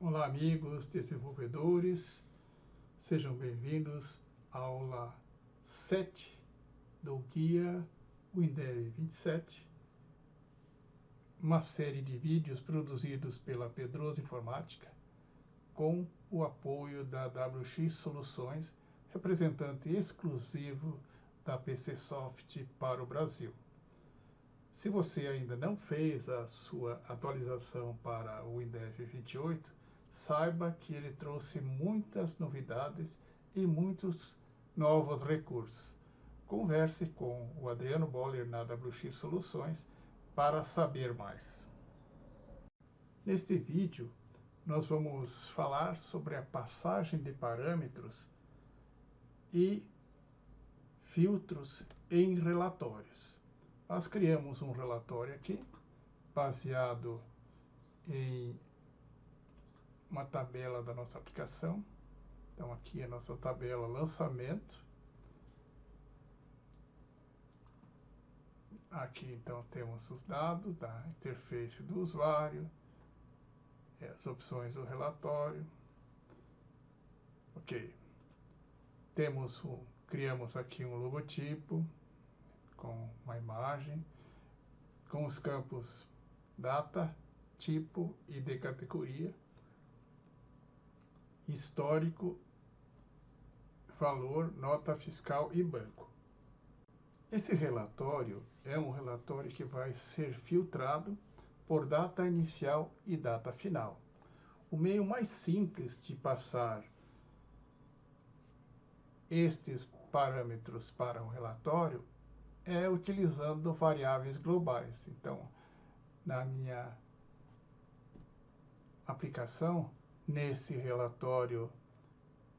Olá, amigos desenvolvedores, sejam bem-vindos à aula 7 do Guia WinDev 27, uma série de vídeos produzidos pela Pedroso Informática com o apoio da WX Soluções, representante exclusivo da PCsoft para o Brasil. Se você ainda não fez a sua atualização para o WinDev 28, saiba que ele trouxe muitas novidades e muitos novos recursos. Converse com o Adriano Boller na WX Soluções para saber mais. Neste vídeo, nós vamos falar sobre a passagem de parâmetros e filtros em relatórios. Nós criamos um relatório aqui, baseado em uma tabela da nossa aplicação. Então, aqui é a nossa tabela lançamento. Aqui, então, temos os dados da interface do usuário, as opções do relatório. Ok. Criamos aqui um logotipo com uma imagem, com os campos data, tipo e de categoria, histórico, valor, nota fiscal e banco. Esse relatório é um relatório que vai ser filtrado por data inicial e data final. O meio mais simples de passar estes parâmetros para um relatório é utilizando variáveis globais. Então, na minha aplicação, nesse relatório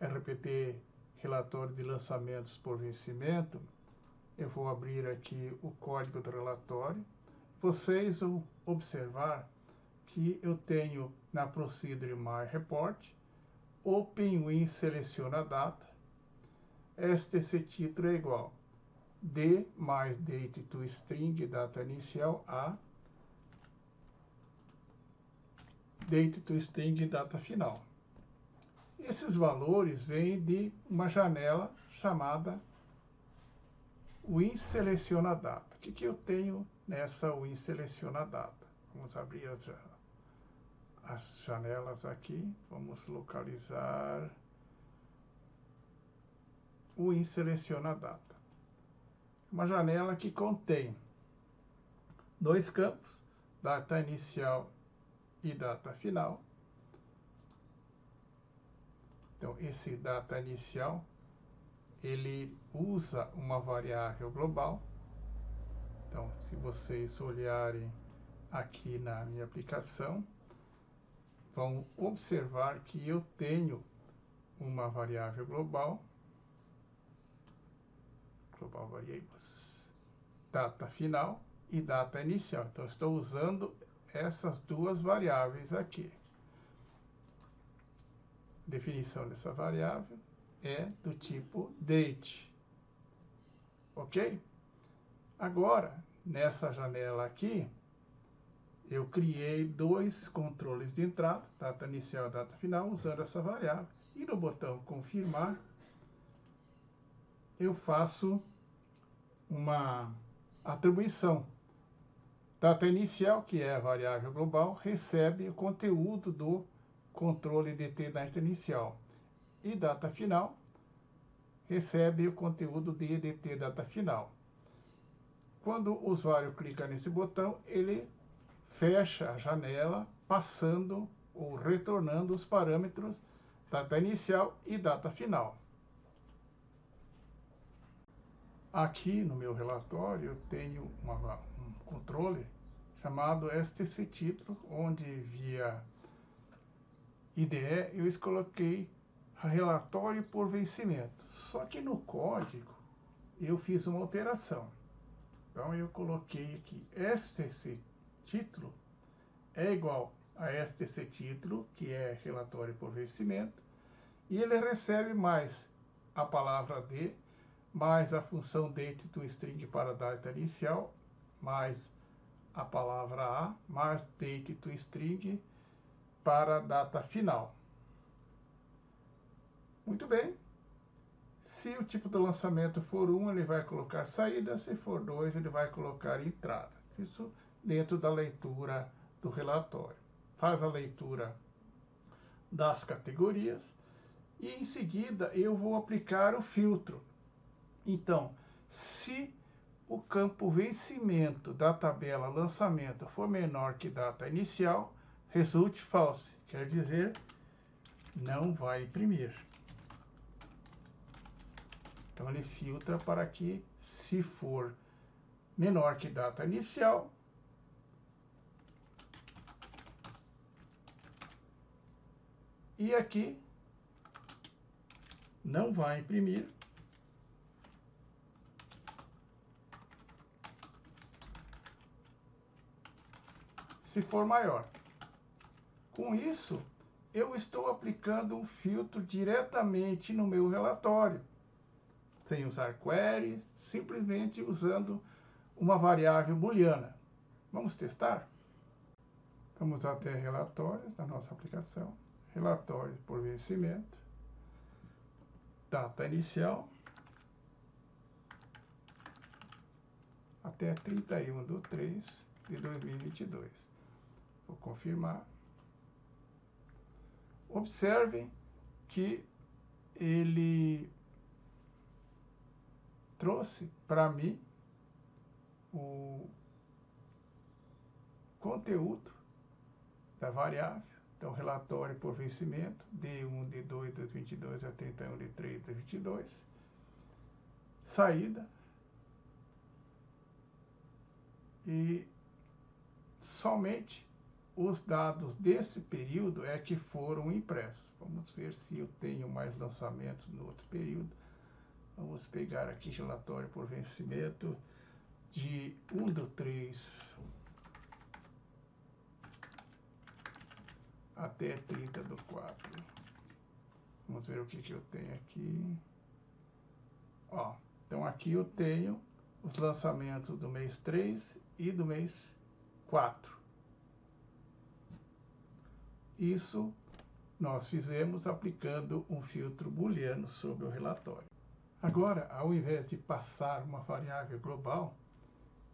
RPT, relatório de lançamentos por vencimento, eu vou abrir aqui o código do relatório. Vocês vão observar que eu tenho na Procedure My Report, OpenWin seleciona a data. Esse título é igual D mais date to string, data inicial, a date to string, data final. Esses valores vêm de uma janela chamada Win seleciona data. O que eu tenho nessa Win seleciona data? Vamos abrir as janelas aqui. Vamos localizar o Win seleciona data. Uma janela que contém dois campos, data inicial e data final. Então, esse data inicial, ele usa uma variável global. Então, se vocês olharem aqui na minha aplicação, vão observar que eu tenho uma variável global variables, data final e data inicial. Então, estou usando essas duas variáveis aqui. Definição dessa variável é do tipo date. Ok? Agora, nessa janela aqui, eu criei dois controles de entrada, data inicial e data final, usando essa variável. E no botão confirmar, eu faço uma atribuição. Data inicial, que é a variável global, recebe o conteúdo do controle DT data inicial. E data final recebe o conteúdo de DT data final. Quando o usuário clica nesse botão, ele fecha a janela, passando ou retornando os parâmetros data inicial e data final. Aqui no meu relatório eu tenho um controle chamado STC título, onde via IDE eu coloquei relatório por vencimento. Só que no código eu fiz uma alteração. Então eu coloquei aqui STC título é igual a STC título, que é relatório por vencimento, e ele recebe mais a palavra D, mais a função date to string para data inicial, mais a palavra A, mais date to string para a data final. Muito bem. Se o tipo de lançamento for 1, ele vai colocar saída. Se for 2, ele vai colocar entrada. Isso dentro da leitura do relatório. Faz a leitura das categorias e em seguida eu vou aplicar o filtro. Então, se o campo vencimento da tabela lançamento for menor que data inicial, resulte false, quer dizer, não vai imprimir. Então ele filtra para que, se for menor que data inicial, e aqui não vai imprimir. Se for maior. Com isso, eu estou aplicando um filtro diretamente no meu relatório, sem usar query, simplesmente usando uma variável booleana. Vamos testar? Vamos até relatórios da nossa aplicação. Relatórios por vencimento. Data inicial. Até 31/3/2022. Vou confirmar. Observem que ele trouxe para mim o conteúdo da variável. Então, relatório por vencimento, D1/2/2022 a 31/3/2022. Saída. E somente os dados desse período é que foram impressos. Vamos ver se eu tenho mais lançamentos no outro período. Vamos pegar aqui relatório por vencimento de 1/3 até 30/4. Vamos ver o que eu tenho aqui. Ó, então aqui eu tenho os lançamentos do mês 3 e do mês 4. Isso nós fizemos aplicando um filtro booleano sobre o relatório. Agora, ao invés de passar uma variável global,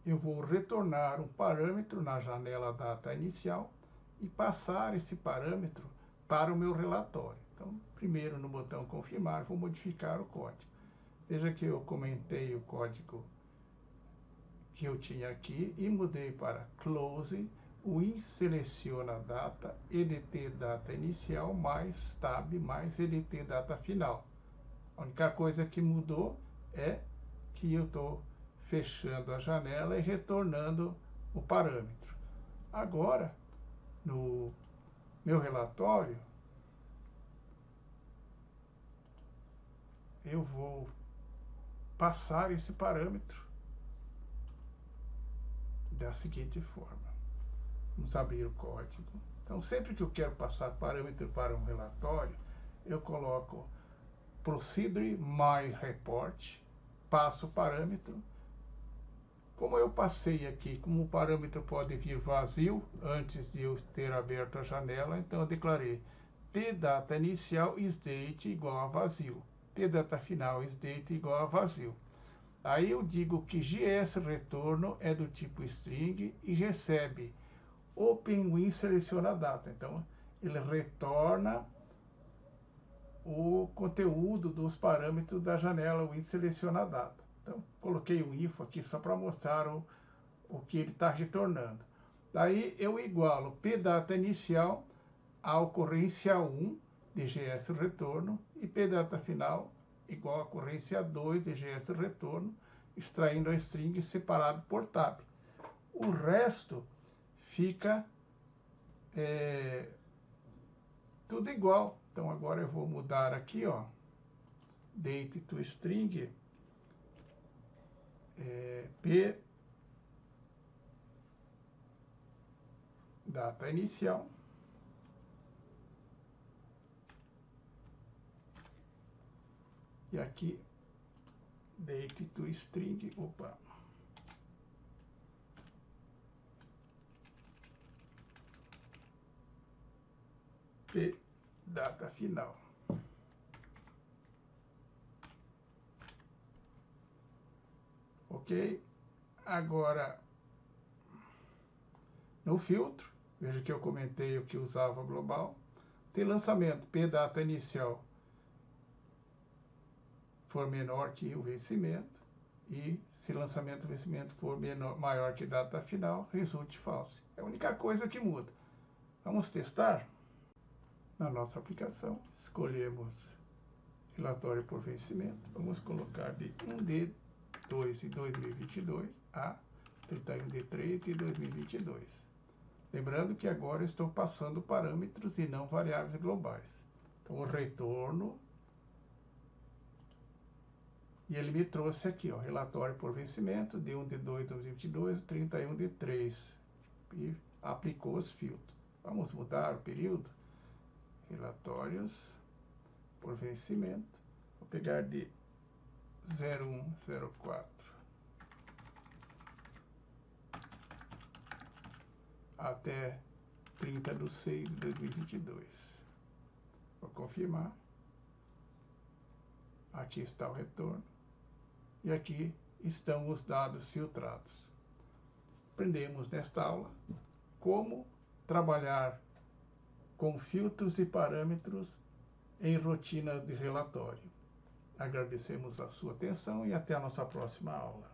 eu vou retornar um parâmetro na janela data inicial e passar esse parâmetro para o meu relatório. Então, primeiro no botão confirmar, vou modificar o código. Veja que eu comentei o código que eu tinha aqui e mudei para close, win seleciona data, edt data inicial, mais tab, mais edt data final. A única coisa que mudou é que eu estou fechando a janela e retornando o parâmetro. Agora, no meu relatório, eu vou passar esse parâmetro da seguinte forma. Vamos abrir o código. Então, sempre que eu quero passar parâmetro para um relatório, eu coloco procedure my report, passo o parâmetro. Como eu passei aqui, como o parâmetro pode vir vazio antes de eu ter aberto a janela, então eu declarei pdata inicial isDate igual a vazio, pdata final isDate igual a vazio. Aí eu digo que GS retorno é do tipo string e recebe OpenWin seleciona data. Então, ele retorna o conteúdo dos parâmetros da janela win seleciona data. Então, coloquei o info aqui só para mostrar o que ele está retornando. Daí, eu igualo pdata inicial à ocorrência 1 de GS retorno e pdata final igual à ocorrência 2 de GS retorno, extraindo a string separado por tab. O resto fica tudo igual. Então agora eu vou mudar aqui, ó, date to string, p data inicial, e aqui date to string, opa, P data final. Ok? Agora, no filtro, veja que eu comentei o que usava global. Tem lançamento, P data inicial for menor que o vencimento, e se lançamento e vencimento for maior que data final, resulte false. É a única coisa que muda. Vamos testar? Na nossa aplicação, escolhemos relatório por vencimento. Vamos colocar de 1/2 de 2022 a 31/3 de 2022. Lembrando que agora estou passando parâmetros e não variáveis globais. Então, o retorno, e ele me trouxe aqui, ó, relatório por vencimento de 1/2 de 2022, 31/3, e aplicou os filtros. Vamos mudar o período? Relatórios por vencimento. Vou pegar de 01/04 até 30/6 de 2022. Vou confirmar. Aqui está o retorno. E aqui estão os dados filtrados. Aprendemos nesta aula como trabalhar com filtros e parâmetros em rotinas de relatório. Agradecemos a sua atenção e até a nossa próxima aula.